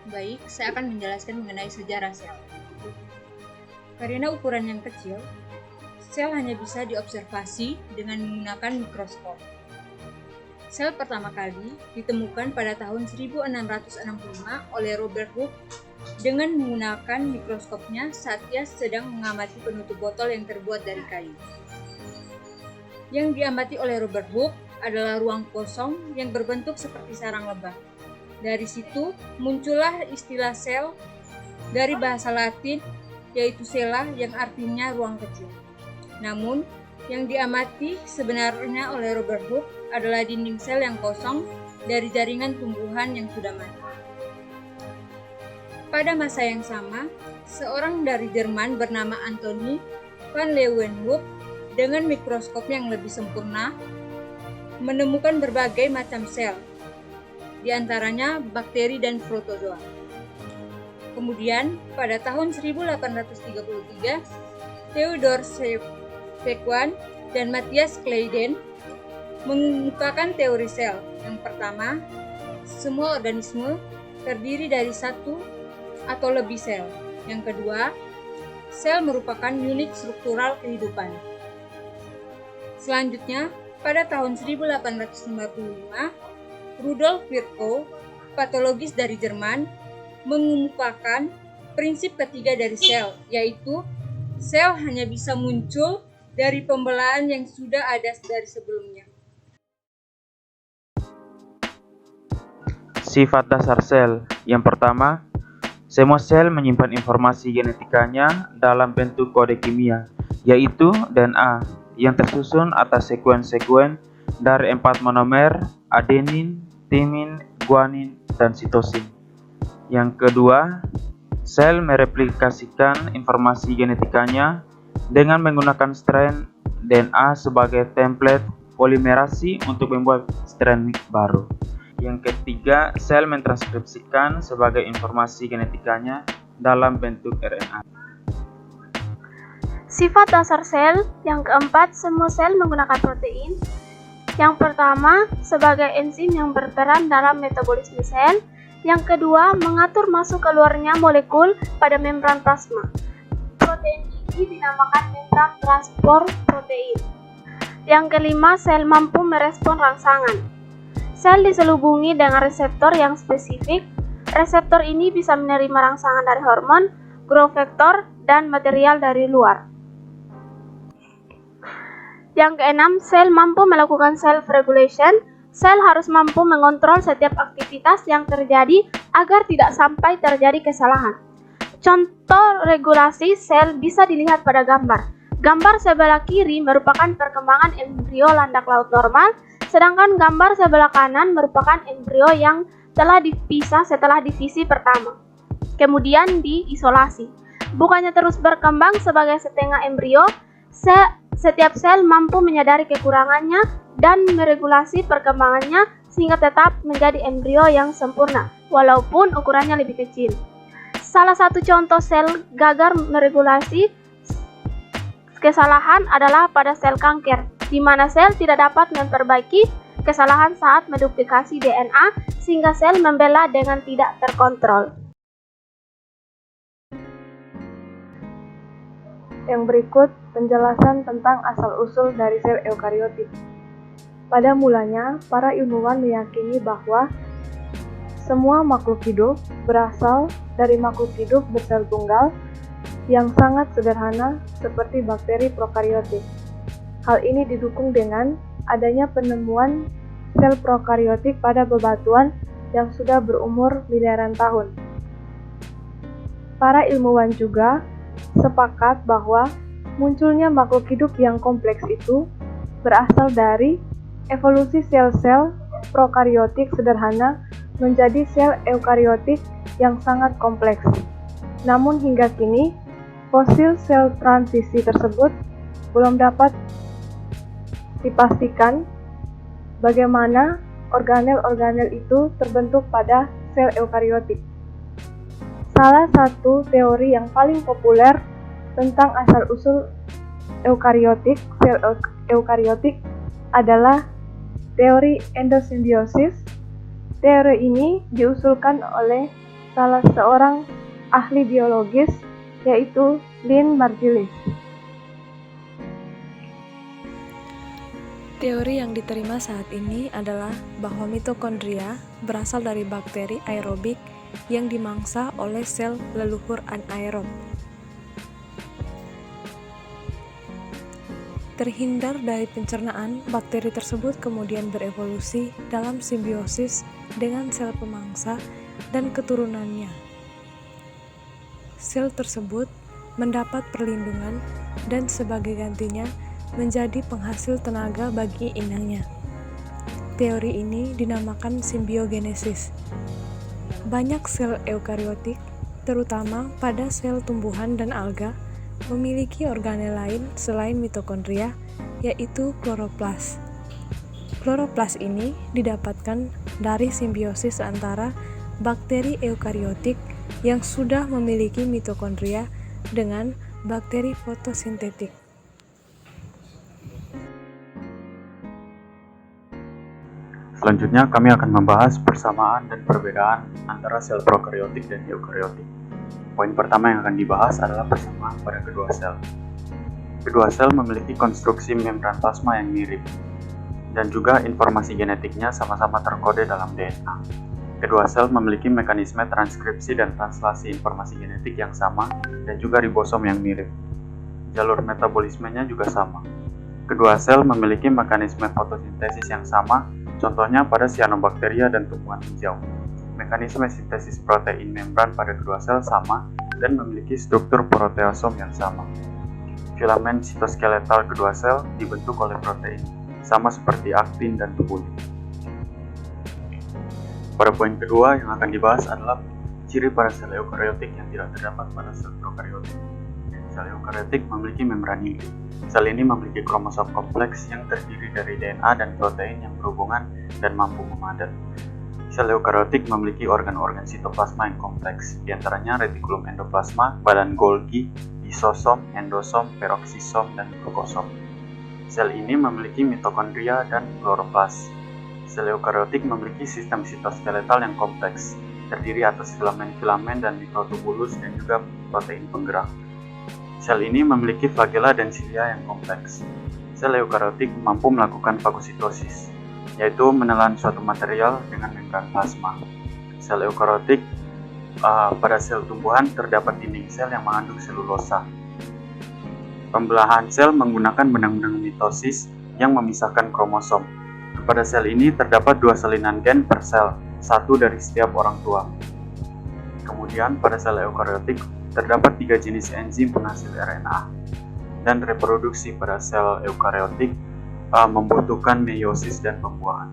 Baik, saya akan menjelaskan mengenai sejarah sel. Karena ukuran yang kecil, sel hanya bisa diobservasi dengan menggunakan mikroskop. Sel pertama kali ditemukan pada tahun 1665 oleh Robert Hooke dengan menggunakan mikroskopnya saat ia sedang mengamati penutup botol yang terbuat dari kayu. Yang diamati oleh Robert Hooke adalah ruang kosong yang berbentuk seperti sarang lebah. Dari situ muncullah istilah sel dari bahasa Latin, yaitu cella, yang artinya ruang kecil. Namun, yang diamati sebenarnya oleh Robert Hooke adalah dinding sel yang kosong dari jaringan tumbuhan yang sudah mati. Pada masa yang sama, seorang dari Jerman bernama Anthony van Leeuwenhoek dengan mikroskop yang lebih sempurna menemukan berbagai macam sel, di antaranya bakteri dan protozoa. Kemudian, pada tahun 1833, Theodor Schwann dan Matthias Kleiden mengemukakan teori sel. Yang pertama, semua organisme terdiri dari satu atau lebih sel. Yang kedua, sel merupakan unit struktural kehidupan. Selanjutnya, pada tahun 1855, Rudolf Virchow, patologis dari Jerman, mengemukakan prinsip ketiga dari sel, yaitu sel hanya bisa muncul dari pembelaan yang sudah ada dari sebelumnya. Sifat dasar sel. Yang pertama, semua sel menyimpan informasi genetikanya dalam bentuk kode kimia, yaitu DNA, yang tersusun atas sekuen-sekuen dari 4 monomer adenin, timin, guanin, dan sitosin. Yang kedua, sel mereplikasikan informasi genetikanya dengan menggunakan strain DNA sebagai template polimerasi untuk membuat strain baru. Yang ketiga, sel mentranskripsikan sebagai informasi genetikanya dalam bentuk RNA. Sifat dasar sel. Yang keempat, semua sel menggunakan protein. Yang pertama, sebagai enzim yang berperan dalam metabolisme sel. Yang kedua, mengatur masuk keluarnya molekul pada membran plasma. Protein ini dinamakan membran transport protein. Yang kelima, sel mampu merespon rangsangan. Sel diselubungi dengan reseptor yang spesifik. Reseptor ini bisa menerima rangsangan dari hormon, growth factor, dan material dari luar. Yang keenam, sel mampu melakukan self-regulation. Sel harus mampu mengontrol setiap aktivitas yang terjadi agar tidak sampai terjadi kesalahan. Contoh regulasi sel bisa dilihat pada gambar. Gambar sebelah kiri merupakan perkembangan embrio landak laut normal, sedangkan gambar sebelah kanan merupakan embrio yang telah dipisah setelah divisi pertama, kemudian diisolasi. Bukannya terus berkembang sebagai setengah embrio, setiap sel mampu menyadari kekurangannya dan meregulasi perkembangannya sehingga tetap menjadi embrio yang sempurna, walaupun ukurannya lebih kecil. Salah satu contoh sel gagal meregulasi kesalahan adalah pada sel kanker, di mana sel tidak dapat memperbaiki kesalahan saat menduplikasi DNA sehingga sel membela dengan tidak terkontrol. Yang berikut penjelasan tentang asal-usul dari sel eukariotik. Pada mulanya, para ilmuwan meyakini bahwa semua makhluk hidup berasal dari makhluk hidup bersel tunggal yang sangat sederhana seperti bakteri prokariotik. Hal ini didukung dengan adanya penemuan sel prokariotik pada bebatuan yang sudah berumur miliaran tahun. Para ilmuwan juga sepakat bahwa munculnya makhluk hidup yang kompleks itu berasal dari evolusi sel-sel prokariotik sederhana menjadi sel eukariotik yang sangat kompleks. Namun hingga kini, fosil sel transisi tersebut belum dapat dipastikan bagaimana organel-organel itu terbentuk pada sel eukariotik. Salah satu teori yang paling populer tentang asal-usul eukariotik, sel eukariotik adalah teori endosimbiosis. Teori ini diusulkan oleh salah seorang ahli biologis, yaitu Lynn Margulis. Teori yang diterima saat ini adalah bahwa mitokondria berasal dari bakteri aerobik yang dimangsa oleh sel leluhur anaerob. Terhindar dari pencernaan, bakteri tersebut kemudian berevolusi dalam simbiosis dengan sel pemangsa dan keturunannya. Sel tersebut mendapat perlindungan dan sebagai gantinya menjadi penghasil tenaga bagi inangnya. Teori ini dinamakan simbiogenesis. Banyak sel eukariotik, terutama pada sel tumbuhan dan alga, memiliki organel lain selain mitokondria, yaitu kloroplas. Kloroplas ini didapatkan dari simbiosis antara bakteri eukariotik yang sudah memiliki mitokondria dengan bakteri fotosintetik. Selanjutnya kami akan membahas persamaan dan perbedaan antara sel prokariotik dan eukariotik. Poin pertama yang akan dibahas adalah persamaan pada kedua sel. Kedua sel memiliki konstruksi membran plasma yang mirip, dan juga informasi genetiknya sama-sama terkode dalam DNA. Kedua sel memiliki mekanisme transkripsi dan translasi informasi genetik yang sama, dan juga ribosom yang mirip. Jalur metabolismenya juga sama. Kedua sel memiliki mekanisme fotosintesis yang sama, contohnya pada cyanobacteria dan tumbuhan hijau. Mekanisme sintesis protein membran pada kedua sel sama dan memiliki struktur proteosom yang sama. Filamen sitoskeletal kedua sel dibentuk oleh protein, sama seperti aktin dan tubulin. Pada poin kedua yang akan dibahas adalah ciri pada sel eukariotik yang tidak terdapat pada sel prokariotik. Sel eukariotik memiliki membran inti. Sel ini memiliki kromosom kompleks yang terdiri dari DNA dan protein yang berhubungan dan mampu memadat. Sel eukariotik memiliki organ-organ sitoplasma yang kompleks, diantaranya retikulum endoplasma, badan Golgi, lisosom, endosom, peroksisom, dan glukosom. Sel ini memiliki mitokondria dan kloroplas. Sel eukariotik memiliki sistem sitoskeletal yang kompleks, terdiri atas filamen-filamen dan mikrotubulus dan juga protein penggerak. Sel ini memiliki flagela dan silia yang kompleks. Sel eukariotik mampu melakukan fagositosis, yaitu menelan suatu material dengan membran plasma. Sel eukariotik pada sel tumbuhan terdapat dinding sel yang mengandung selulosa. Pembelahan sel menggunakan benang-benang mitosis yang memisahkan kromosom. Pada sel ini terdapat 2 salinan gen per sel, 1 dari setiap orang tua. Kemudian pada sel eukariotik terdapat 3 jenis enzim penghasil RNA. Dan reproduksi pada sel eukariotik membutuhkan meiosis dan pembuahan.